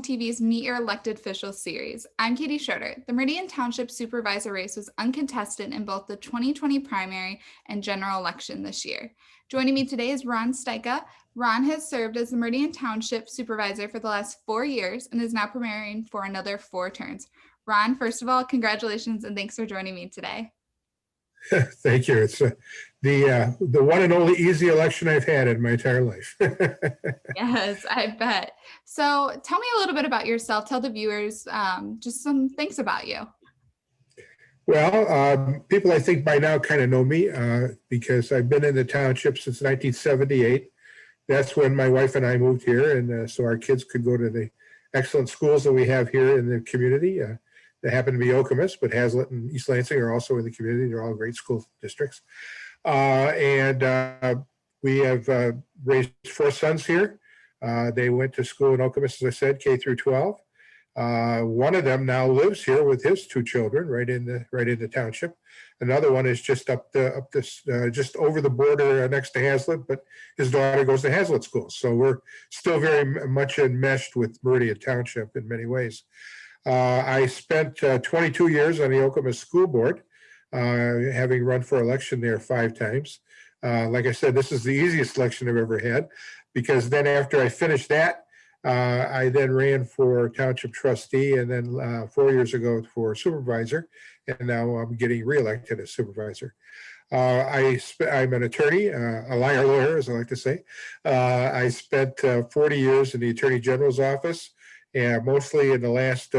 HOMTV's Meet Your Elected Officials series. I'm Katie Schroeder. The Meridian Township Supervisor race was uncontested in both the 2020 primary and general election this year. Joining me today is Ron Styka. Ron has served as the Meridian Township Supervisor for the last 4 years and is now preparing for another 4 terms. Ron, first of all, congratulations and thanks for joining me today. Thank you. It's the one and only easy election I've had in my entire life. Yes, I bet. So tell me a little bit about yourself. Tell the viewers just some things about you. Well, people I think by now kind of know me because I've been in the township since 1978. That's when my wife and I moved here, and so our kids could go to the excellent schools that we have here in the community. They happen to be Okemos, but Hazlitt and East Lansing are also in the community. They're all great school districts. We have raised 4 sons here. They went to school in Okemos, as I said, K through 12. One of them now lives here with his 2 children, right in the township. Another one is just just over the border next to Hazlitt, but his daughter goes to Hazlitt school. So we're still very much enmeshed with Meridian Township in many ways. I spent 22 years on the Okemos School Board, having run for election there 5 times. Like I said, this is the easiest election I've ever had, because then after I finished that, I then ran for township trustee, and then 4 years ago for supervisor, and now I'm getting reelected as supervisor. I'm an attorney, a liar lawyer, as I like to say. I spent 40 years in the Attorney General's office, and mostly in the last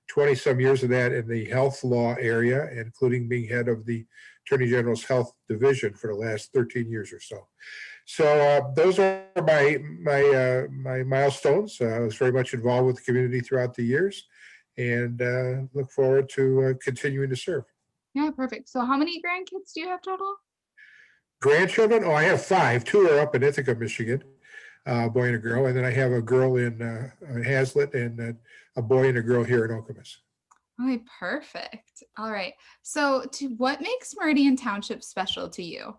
20 some years of that in the health law area, including being head of the Attorney General's Health Division for the last 13 years or so. So those are my milestones. I was very much involved with the community throughout the years, and look forward to continuing to serve. Yeah, perfect. So how many grandkids do you have total? Grandchildren? Oh, I have 5. 2 are up in Ithaca, Michigan, a boy and a girl, and then I have a girl in Hazlitt and a boy and a girl here in Okemos. Okay, perfect. All right. So what makes Meridian Township special to you?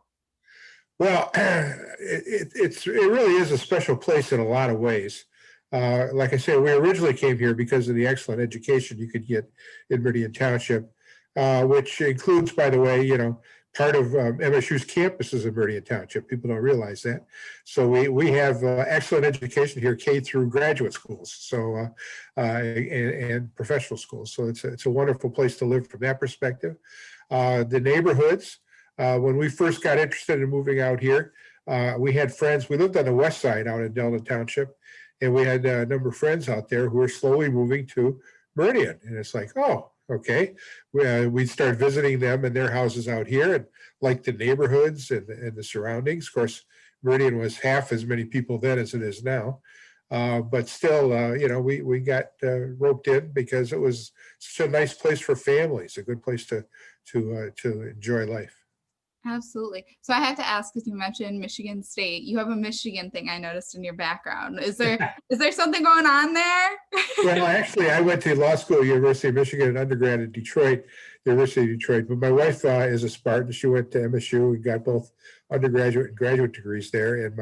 Well, it really is a special place in a lot of ways. Like I said, we originally came here because of the excellent education you could get in Meridian Township, which includes, by the way, part of MSU's campus is in Meridian Township. People don't realize that. So we have excellent education here, K through graduate schools, so and professional schools. So it's a wonderful place to live from that perspective. The neighborhoods. When we first got interested in moving out here, we had friends. We lived on the west side out in Delta Township, and we had a number of friends out there who were slowly moving to Meridian. And it's like, oh, okay. We'd start visiting them in their houses out here and like the neighborhoods and the surroundings. Of course, Meridian was half as many people then as it is now. But still, we got roped in because it was such a nice place for families, a good place to enjoy life. Absolutely. So I have to ask, because you mentioned Michigan State, you have a Michigan thing I noticed in your background. Is there something going on there? Well, actually, I went to law school at University of Michigan and undergrad at University of Detroit. But my wife is a Spartan. She went to MSU and got both undergraduate and graduate degrees there. And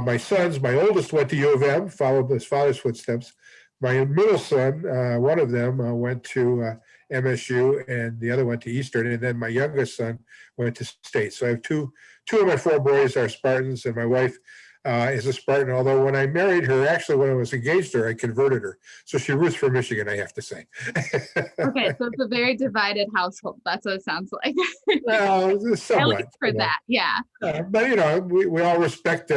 my sons, my oldest went to U of M, followed his father's footsteps. My middle son, one of them went to MSU, and the other went to Eastern, and then my youngest son went to State. So I have two of my 4 boys are Spartans, and my wife is a Spartan, although when I married her, actually when I was engaged to her, I converted her. So she roots for Michigan, I have to say. Okay, so it's a very divided household. That's what it sounds like. Well, somewhat. At least for that, yeah. But, we all respect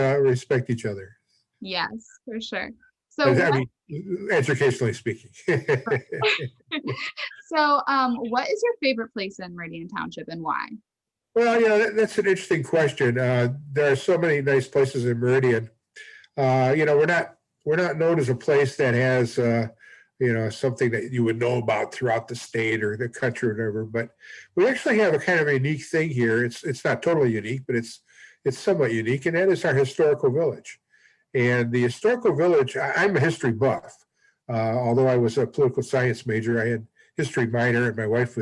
each other. Yes, for sure. So I mean, educationally speaking. So what is your favorite place in Meridian Township and why? Well, that's an interesting question. There are so many nice places in Meridian. We're not known as a place that has something that you would know about throughout the state or the country or whatever. But we actually have a kind of a unique thing here. It's not totally unique, but it's somewhat unique, and that is our historical village. And the historical village, I'm a history buff. Although I was a political science major, I had history minor, and my wife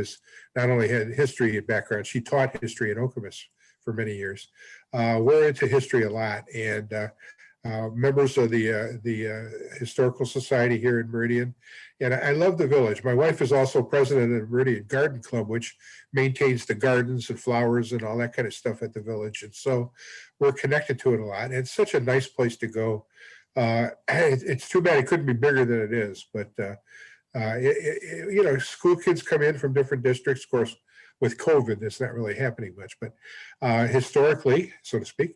not only had history background, she taught history in Okemos for many years. We're into history a lot, and members of the Historical Society here in Meridian. And I love the village. My wife is also president of the Meridian Garden Club, which maintains the gardens and flowers and all that kind of stuff at the village. And so we're connected to it a lot. And it's such a nice place to go. It's too bad it couldn't be bigger than it is, but school kids come in from different districts. Of course, with COVID, that's not really happening much, but historically, so to speak,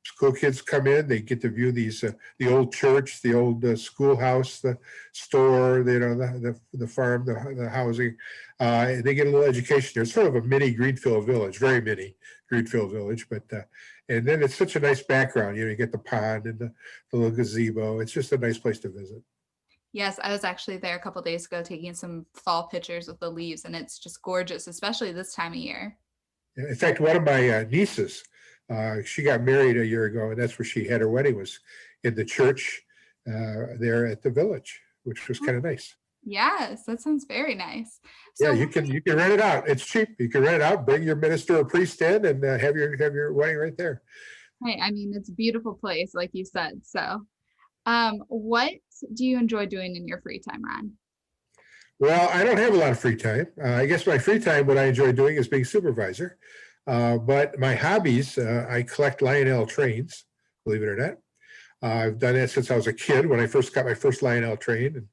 school kids come in, they get to view these, the old church, the old schoolhouse, the store, the farm, the housing. They get a little education there. It's sort of a mini Greenfield village, very mini Greenfield village, but and then it's such a nice background. You get the pond and the little gazebo. It's just a nice place to visit. Yes, I was actually there a couple days ago taking some fall pictures with the leaves, and it's just gorgeous, especially this time of year. In fact, one of my nieces, she got married a year ago, and that's where she had her wedding, was in the church there at the village, which was kind of nice. Yes, that sounds very nice. So, yeah, you can rent it out. It's cheap. You can rent it out, bring your minister or priest in, and have your wedding right there. Hey, I mean, it's a beautiful place, like you said. So, what do you enjoy doing in your free time, Ron? Well, I don't have a lot of free time. I guess my free time, what I enjoy doing is being supervisor. But my hobbies, I collect Lionel trains, believe it or not. I've done that since I was a kid when I first got my first Lionel train, and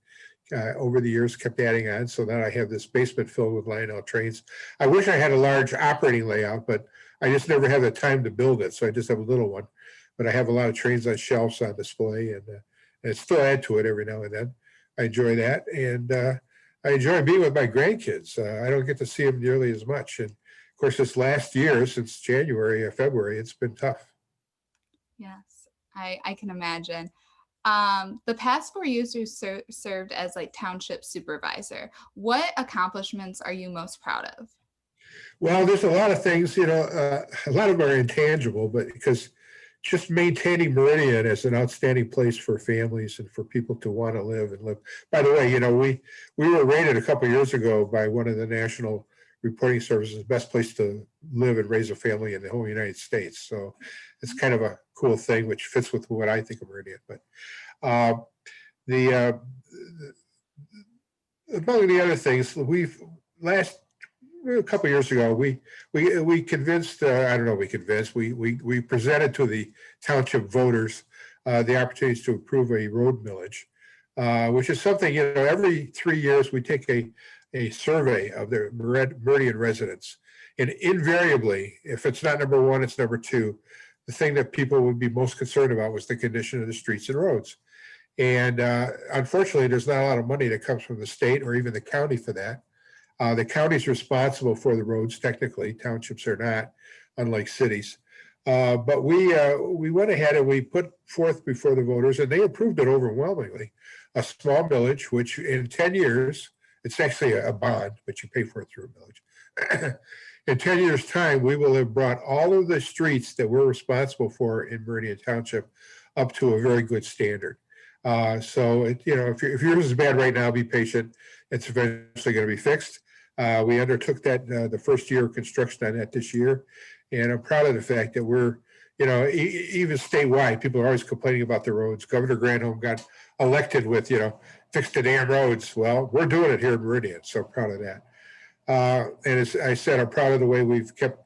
over the years kept adding on. So now I have this basement filled with Lionel trains. I wish I had a large operating layout, but I just never had the time to build it. So I just have a little one. But I have a lot of trains on shelves on display, and I still add to it every now and then. I enjoy that. And I enjoy being with my grandkids. I don't get to see them nearly as much. And of course, this last year, since January or February, it's been tough. Yes, I can imagine. The past 4 years you served as township supervisor. What accomplishments are you most proud of? Well, there's a lot of things, a lot of them are intangible, but because just maintaining Meridian as an outstanding place for families and for people to want to live and live. By the way, we were rated a couple of years ago by one of the national reporting services, best place to live and raise a family in the whole United States. So it's kind of a cool thing, which fits with what I think of Meridian. But among the other things, a couple of years ago, we convinced, we presented to the township voters the opportunities to approve a road millage, which is something, every 3 years we take a survey of the Meridian residents. And invariably, if it's not number one, it's number two. The thing that people would be most concerned about was the condition of the streets and roads. And unfortunately, there's not a lot of money that comes from the state or even the county for that. The county's responsible for the roads, technically. Townships are not, unlike cities. But we went ahead and we put forth before the voters, and they approved it overwhelmingly, a small millage, which in 10 years, it's actually a bond, but you pay for it through a millage. In 10 years' time, we will have brought all of the streets that we're responsible for in Meridian Township up to a very good standard. So, if yours is bad right now, be patient. It's eventually going to be fixed. We undertook that the first year of construction on that this year. And I'm proud of the fact that we're, even statewide, people are always complaining about the roads. Governor Granholm got elected with, fix the damn roads. Well, we're doing it here in Meridian, so I'm proud of that. And as I said, I'm proud of the way we've kept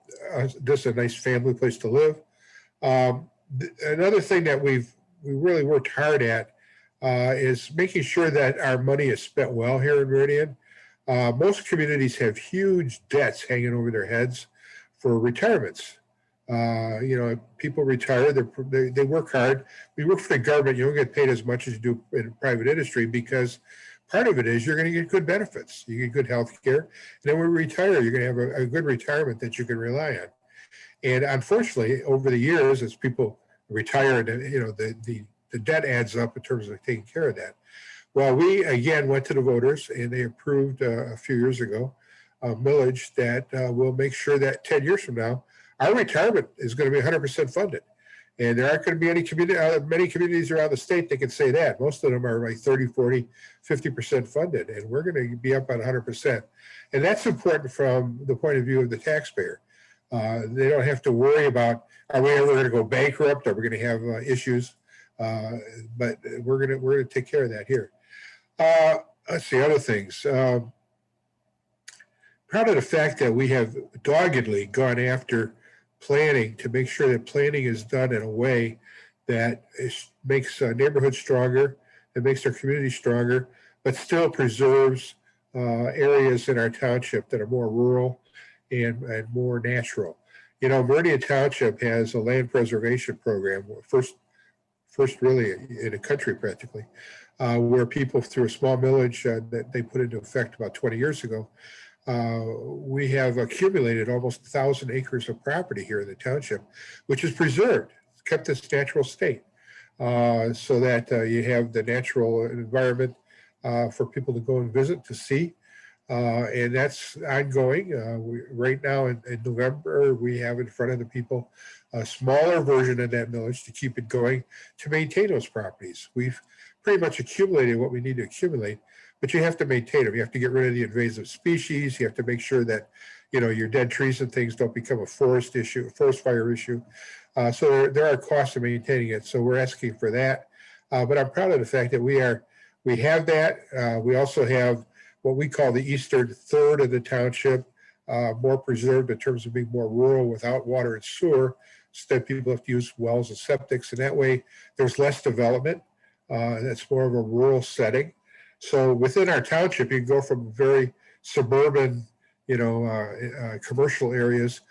this a nice family place to live. Another thing that we really worked hard at is making sure that our money is spent well here in Meridian. Most communities have huge debts hanging over their heads for retirements. People retire, they work hard. We work for the government, you don't get paid as much as you do in private industry, because part of it is you're going to get good benefits. You get good health care. And then when you retire, you're going to have a good retirement that you can rely on. And unfortunately, over the years, as people retire, the debt adds up in terms of taking care of that. Well, we again went to the voters, and they approved a few years ago a millage that will make sure that 10 years from now, our retirement is going to be 100% funded. And there aren't going to be many communities around the state that can say that. Most of them are like 30, 40, 50% funded, and we're going to be up on 100%. And that's important from the point of view of the taxpayer. They don't have to worry about, are we ever going to go bankrupt? Are we going to have issues? But we're going to take care of that here. Let's see, other things. Proud of the fact that we have doggedly gone after planning to make sure that planning is done in a way that makes neighborhoods stronger, that makes our community stronger, but still preserves areas in our township that are more rural and more natural. You know, Meridian Township has a land preservation program, first really in the country practically, where people through a small millage that they put into effect about 20 years ago, we have accumulated almost 1,000 acres of property here in the township, which is preserved, kept its natural state, so that you have the natural environment for people to go and visit, to see. And that's ongoing. Right now in November, we have in front of the people a smaller version of that millage to keep it going, to maintain those properties. We've pretty much accumulated what we need to accumulate, but you have to maintain them. You have to get rid of the invasive species. You have to make sure that, you know, your dead trees and things don't become a forest issue, a forest fire issue. So there are costs of maintaining it. So we're asking for that. But I'm proud of the fact that we have that. We also have what we call the eastern third of the township, more preserved in terms of being more rural without water and sewer. Instead, people have to use wells and septics, and that way there's less development. That's more of a rural setting. So within our township, you can go from very suburban, you know, commercial areas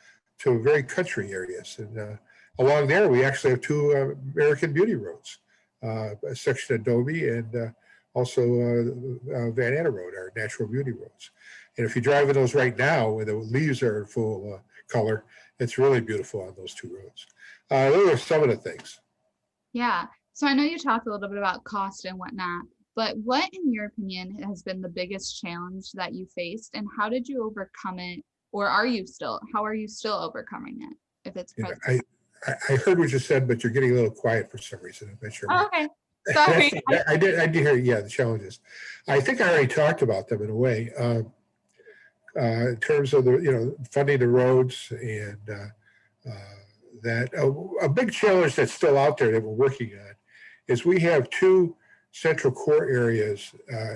to very country areas. And along there, we actually have two American Beauty roads, a section of Adobe and also Van Anna Road, our natural beauty roads. And if you drive in those right now, where the leaves are in full color, it's really beautiful on those two roads. Those are some of the things. Yeah. So I know you talked a little bit about cost and whatnot, but what, in your opinion, has been the biggest challenge that you faced, and how did you overcome it? Or how are you still overcoming it, if it's present? Yeah, I heard what you said, but you're getting a little quiet for some reason. I'm not sure. Oh, okay. Sorry. I did hear, yeah, the challenges. I think I already talked about them in a way, in terms of the, you know, funding the roads, and that a big challenge that's still out there that we're working on is we have two central core areas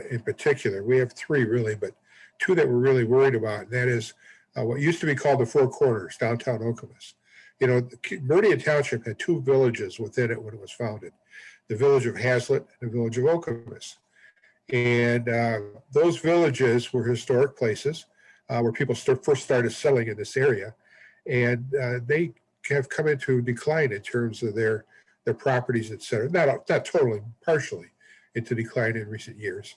in particular. We have three really, but two that we're really worried about. And that is what used to be called the Four Corners, downtown Okemos. You know, Meridian Township had two villages within it when it was founded, the village of Hazlet and the village of Okemos. And those villages were historic places where people first started settling in this area. And they have come into decline in terms of their properties, et cetera. Not totally, partially into decline in recent years.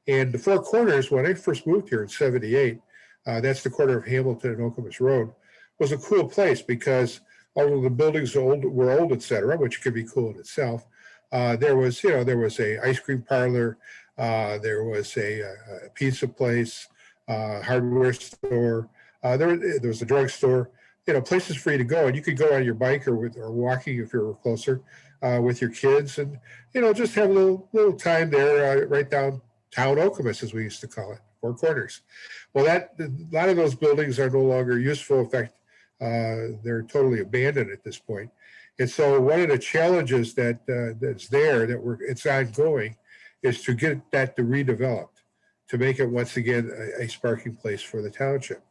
And the Four Corners, when I first moved here in '78, that's the corner of Hamilton and Okemos Road, was a cool place because although the buildings were old, et cetera, which could be cool in itself, there was a ice cream parlor, there was a pizza place, hardware store, there was a drugstore, you know, places for you to go, and you could go on your bike or walking if you were closer with your kids, and you know, just have a little time there right downtown Okemos, as we used to call it, Four Corners. Well, a lot of those buildings are no longer useful. In fact, they're totally abandoned at this point. And so one of the challenges that's it's ongoing, is to get that redeveloped, to make it once again a sparking place for the township.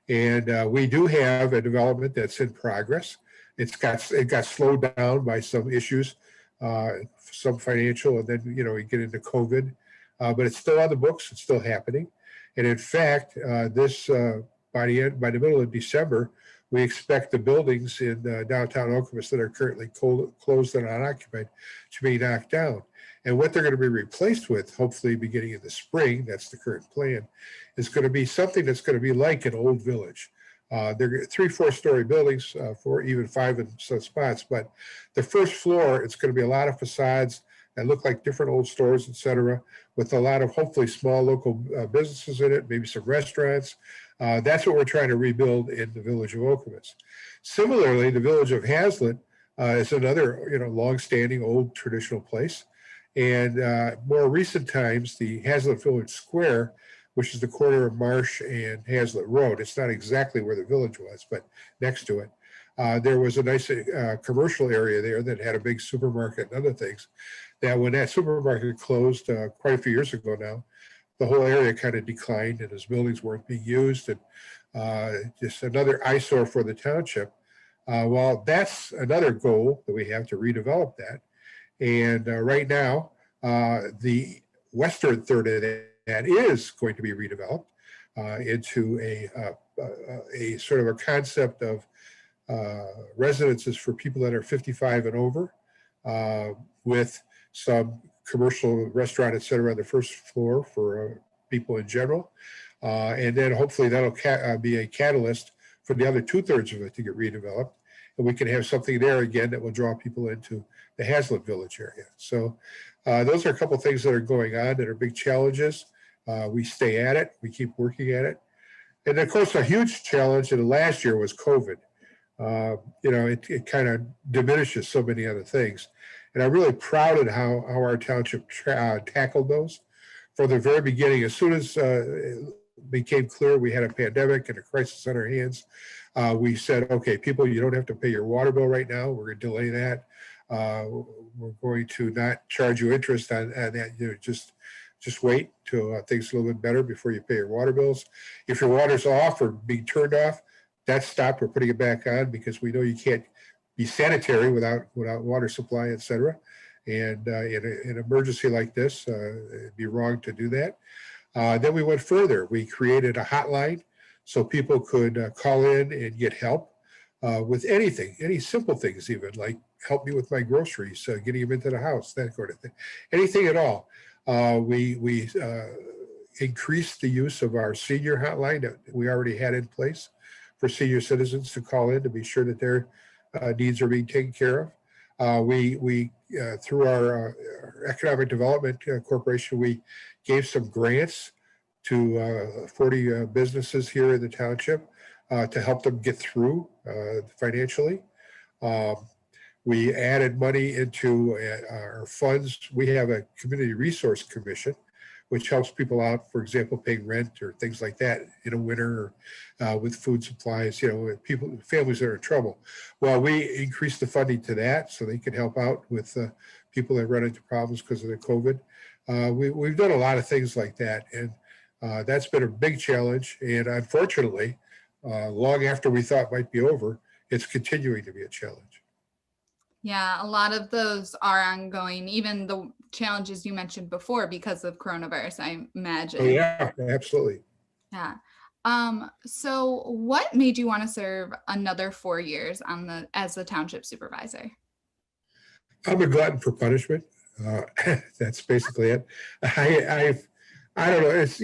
And we do have a development that's in progress. It got slowed down by some issues, some financial, and then, you know, we get into COVID, but it's still on the books. It's still happening. And in fact, by the middle of December, we expect the buildings in downtown Okemos that are currently closed and unoccupied to be knocked down. And what they're going to be replaced with, hopefully beginning in the spring, that's the current plan, is going to be something that's going to be like an old village. They're 3-4-story buildings, even 5 in some spots. But the first floor, it's going to be a lot of facades that look like different old stores, et cetera, with a lot of hopefully small local businesses in it, maybe some restaurants. That's what we're trying to rebuild in the village of Okemos. Similarly, the village of Hazlet is another, you know, long-standing old traditional place. And more recent times, the Hazlet Village Square which is the corner of Marsh and Hazlitt Road. It's not exactly where the village was, but next to it. There was a nice commercial area there that had a big supermarket and other things. That when that supermarket closed quite a few years ago now, the whole area kind of declined and those buildings weren't being used, and just another eyesore for the township. Well, that's another goal that we have to redevelop that. And right now, the western third of that is going to be redeveloped into a sort of a concept of residences for people that are 55 and over, with some commercial restaurant, et cetera, on the first floor for people in general. And then hopefully that'll be a catalyst for the other 2/3 of it to get redeveloped. And we can have something there again that will draw people into the Hazlitt Village area. So those are a couple of things that are going on that are big challenges. We stay at it. We keep working at it. And of course, a huge challenge in the last year was COVID. It kind of diminishes so many other things. And I'm really proud of how our township tackled those. From the very beginning, as soon as it became clear we had a pandemic and a crisis on our hands, we said, okay, people, you don't have to pay your water bill right now. We're going to delay that. We're going to not charge you interest on that. Just wait till things are a little bit better before you pay your water bills. If your water's off or being turned off, that's stopped. We're putting it back on because we know you can't be sanitary without water supply, et cetera. And in an emergency like this, it'd be wrong to do that. Then we went further. We created a hotline so people could call in and get help with anything, any simple things even, like help me with my groceries, getting them into the house, that sort of thing. Anything at all. We increased the use of our senior hotline that we already had in place for senior citizens to call in to be sure that their needs are being taken care of. We through our Economic Development Corporation, we gave some grants to 40 businesses here in the township to help them get through financially. We added money into our funds. We have a community resource commission, which helps people out, for example, paying rent or things like that in a winter, or with food supplies, families that are in trouble. Well, we increased the funding to that so they can help out with people that run into problems because of the COVID. We've done a lot of things like that, and that's been a big challenge. And unfortunately, long after we thought it might be over, it's continuing to be a challenge. Yeah, a lot of those are ongoing, even the challenges you mentioned before because of coronavirus, I imagine. Oh, yeah, absolutely. Yeah. So what made you want to serve another 4 years as the township supervisor? I'm a glutton for punishment. That's basically it. I don't know. It's,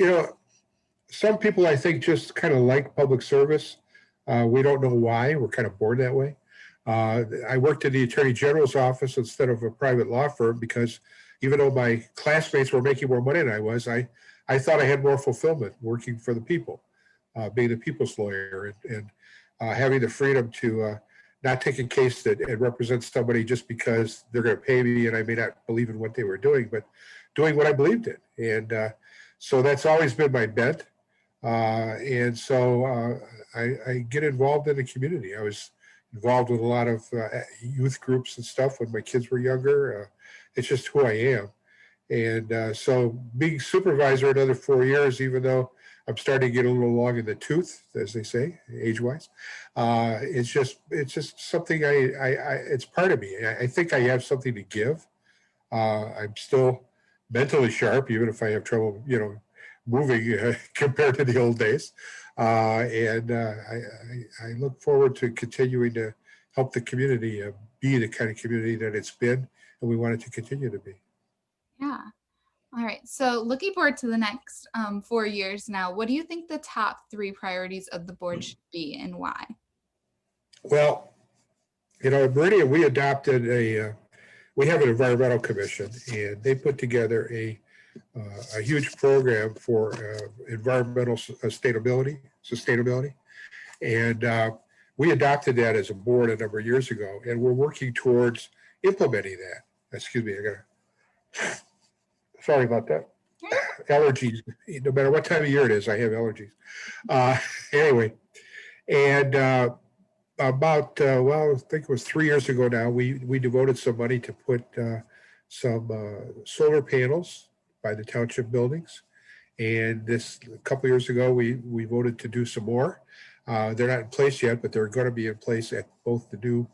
some people I think just kind of like public service. We don't know why. We're kind of born that way. I worked in the Attorney General's office instead of a private law firm because even though my classmates were making more money than I was, I thought I had more fulfillment working for the people, being the people's lawyer and having the freedom to not take a case that represents somebody just because they're going to pay me and I may not believe in what they were doing, but doing what I believed in. And so that's always been my bent. And so I get involved in the community. I was involved with a lot of youth groups and stuff when my kids were younger. It's just who I am. And so being supervisor another 4 years, even though I'm starting to get a little long in the tooth, as they say, age-wise, it's just something it's part of me. I think I have something to give. I'm still mentally sharp, even if I have trouble, moving compared to the old days. And I look forward to continuing to help the community be the kind of community that it's been, and we want it to continue to be. Yeah. All right. So looking forward to the next 4 years now, what do you think the top 3 priorities of the board should be and why? Well, at Meridian, we adopted we have an environmental commission, and they put together a huge program for environmental sustainability. And we adopted that as a board a number of years ago, and we're working towards implementing that. Excuse me, sorry about that. allergies. No matter what time of year it is, I have allergies. Anyway, and well, I think it was 3 years ago now, we devoted some money to put some solar panels by the township buildings. And this, a couple years ago, we voted to do some more. They're not in place yet, but they're going to be in place at both the new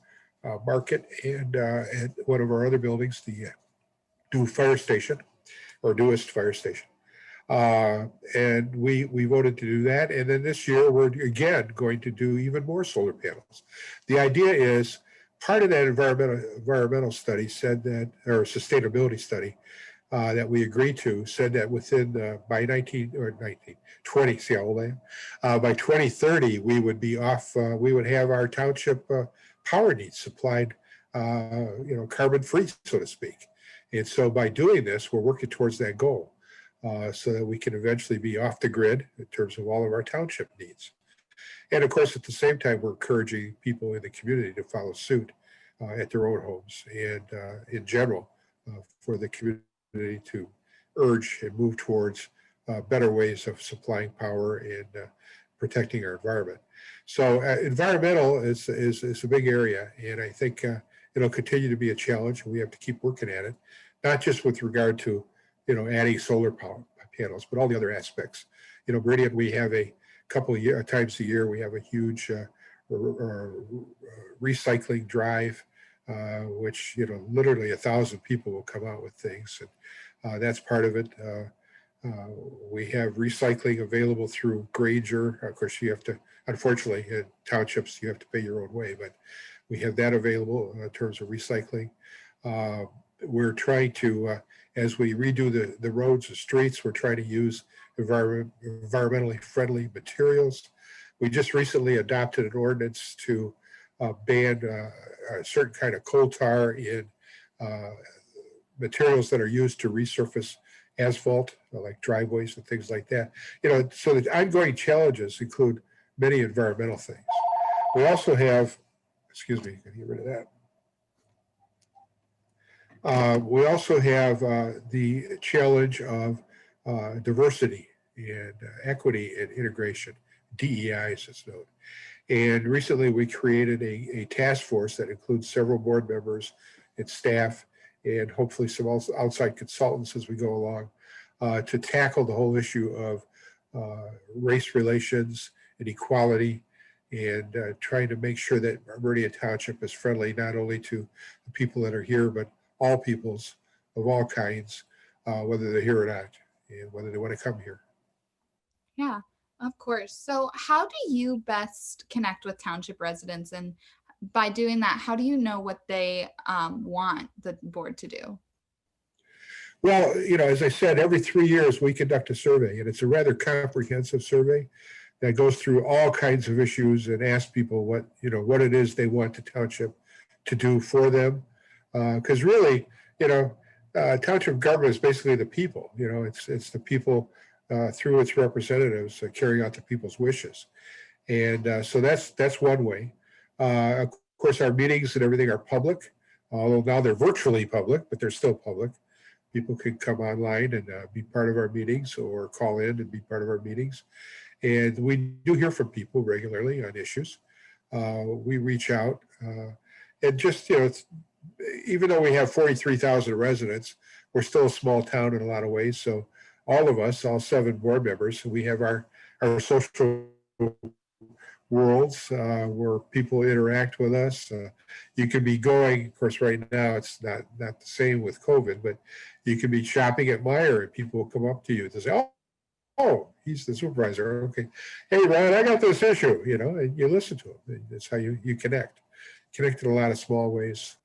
market and at one of our other buildings, the new fire station, or newest fire station. And we voted to do that. And then this year, we're again going to do even more solar panels. The idea is, part of that environmental study said that, or sustainability study that we agreed to, said that within by 1920, see how old I am, by 2030, we would be off, we would have our township power needs supplied, carbon free, so to speak. And so by doing this, we're working towards that goal. So that we can eventually be off the grid in terms of all of our township needs. And of course, at the same time, we're encouraging people in the community to follow suit at their own homes and in general for the community to urge and move towards better ways of supplying power and protecting our environment. So environmental is a big area, and I think it'll continue to be a challenge, and we have to keep working at it, not just with regard to adding solar power panels, but all the other aspects. Meridian, we have a couple of times a year, we have a huge recycling drive, which, literally 1,000 people will come out with things. And that's part of it. We have recycling available through Granger. Of course, you have to, unfortunately, in townships, you have to pay your own way, but we have that available in terms of recycling. We're trying to, as we redo the roads and streets, we're trying to use environmentally friendly materials. We just recently adopted an ordinance to ban a certain kind of coal tar in materials that are used to resurface asphalt, like driveways and things like that. So the ongoing challenges include many environmental things. We also have, excuse me, can you get rid of that? We also have the challenge of diversity and equity and integration, DEI as it's known. And recently we created a task force that includes several board members and staff and hopefully some outside consultants as we go along to tackle the whole issue of race relations and equality, and trying to make sure that Meridian Township is friendly not only to the people that are here, but all peoples of all kinds, whether they're here or not, and whether they want to come here. Yeah, of course. So how do you best connect with township residents? And by doing that, how do you know what they want the board to do? Well, as I said, every 3 years we conduct a survey, and it's a rather comprehensive survey that goes through all kinds of issues and asks people what it is they want the township to do for them. Because really, township government is basically the people. It's the people through its representatives carrying out the people's wishes, and so that's one way. Of course, our meetings and everything are public, although now they're virtually public, but they're still public. People can come online and be part of our meetings, or call in and be part of our meetings. And we do hear from people regularly on issues. We reach out and just even though we have 43,000 residents, we're still a small town in a lot of ways. So all of us, all 7 board members, we have our social worlds where people interact with us. You can be going, of course, right now it's not the same with COVID, but you can be shopping at Meijer and people will come up to you to say, oh, he's the supervisor. Okay. Hey, Ron, I got this issue, and you listen to him. That's how you connect in a lot of small ways.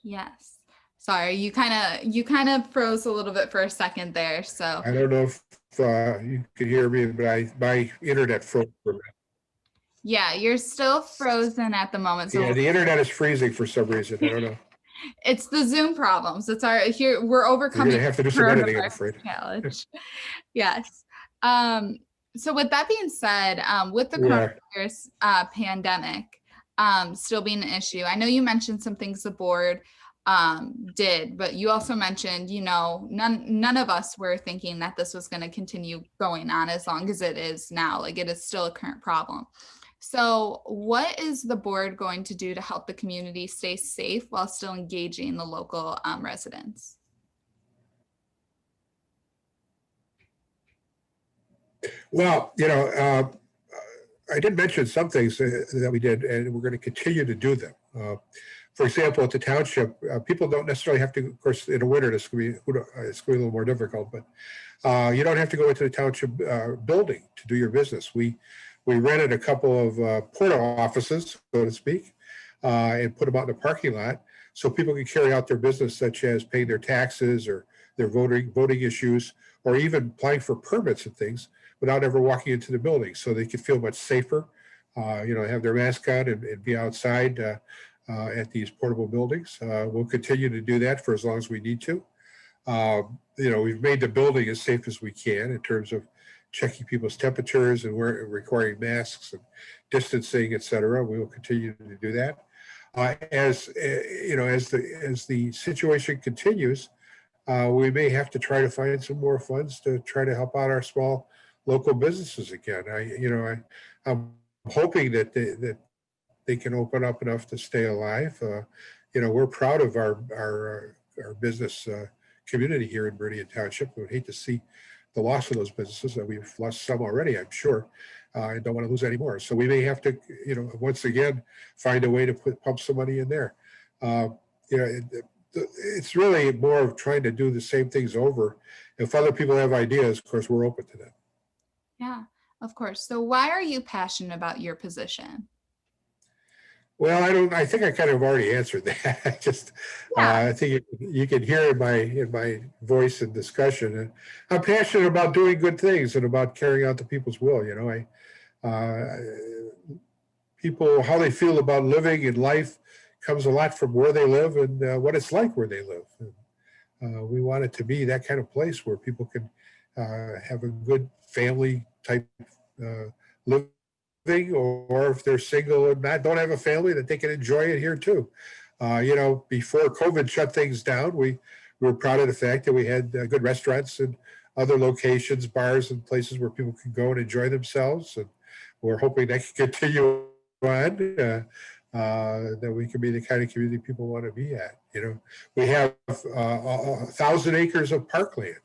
Yes. Sorry, you kind of froze a little bit for a second there. So I don't know if you could hear me, but my internet froze for a minute. Yeah, you're still frozen at the moment. So yeah, the internet is freezing for some reason. I don't know. It's the Zoom problems. It's we're overcoming. You're gonna have to do some editing, I'm afraid. Challenge. Yes. So with that being said, with the coronavirus pandemic still being an issue, I know you mentioned some things the board did. But you also mentioned, none of us were thinking that this was going to continue going on as long as it is now. Like, it is still a current problem. So what is the board going to do to help the community stay safe while still engaging the local residents? Well, I did mention some things that we did, and we're going to continue to do them. For example, at the township, people don't necessarily have to, of course, in the winter, it's going to be a little more difficult, but you don't have to go into the township building to do your business. We rented a couple of porta offices, so to speak, and put them out in the parking lot so people can carry out their business, such as paying their taxes or their voting issues, or even applying for permits and things without ever walking into the building, so they can feel much safer, have their mask on and be outside at these portable buildings. We'll continue to do that for as long as we need to. We've made the building as safe as we can in terms of checking people's temperatures and requiring masks and distancing, et cetera. We will continue to do that. As the situation continues, we may have to try to find some more funds to try to help out our small local businesses again. I'm hoping that they can open up enough to stay alive. We're proud of our business community here in Meridian Township. We would hate to see the loss of those businesses. We've lost some already, I'm sure. I don't want to lose any more. So we may have to, once again, find a way to pump some money in there. It's really more of trying to do the same things over. If other people have ideas, of course, we're open to that. Yeah, of course. So why are you passionate about your position? Well, I think I kind of already answered that. I think you can hear in my voice and discussion. I'm passionate about doing good things and about carrying out the people's will. People, how they feel about living in life comes a lot from where they live and what it's like where they live. And, we want it to be that kind of place where people can have a good family type living, or if they're single and don't have a family, that they can enjoy it here too. Before COVID shut things down, we were proud of the fact that we had good restaurants and other locations, bars and places where people can go and enjoy themselves. And we're hoping that can continue on, that we can be the kind of community people want to be at. We have 1,000 acres of parkland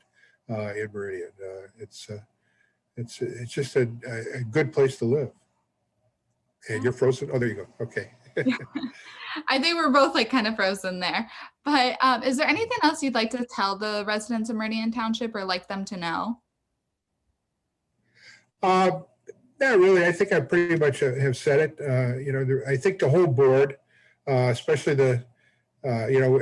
in Meridian. It's just a good place to live. And you're frozen? Oh, there you go. Okay. I think we're both kind of frozen there. But is there anything else you'd like to tell the residents of Meridian Township or like them to know? Not really. I think I pretty much have said it. I think the whole board, especially the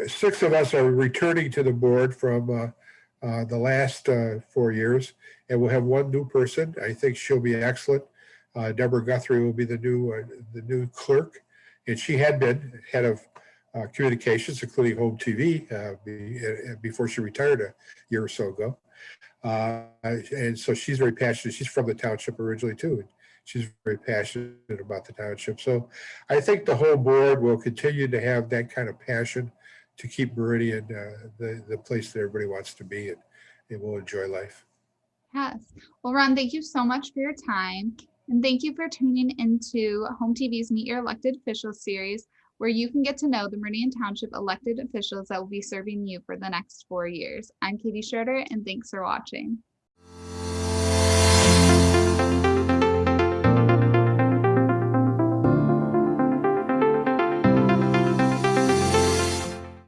6 of us are returning to the board from the last 4 years, and we'll have 1 new person. I think she'll be excellent. Deborah Guthrie will be the new clerk, and she had been head of communications, including HOMTV, before she retired a year or so ago. And so she's very passionate. She's from the township originally too. And she's very passionate about the township. So I think the whole board will continue to have that kind of passion to keep Meridian the place that everybody wants to be, and will enjoy life. Yes. Well, Ron, thank you so much for your time. And thank you for tuning into HOMTV's Meet Your Elected Officials series, where you can get to know the Meridian Township elected officials that will be serving you for the next 4 years. I'm Katie Schroeder, and thanks for watching.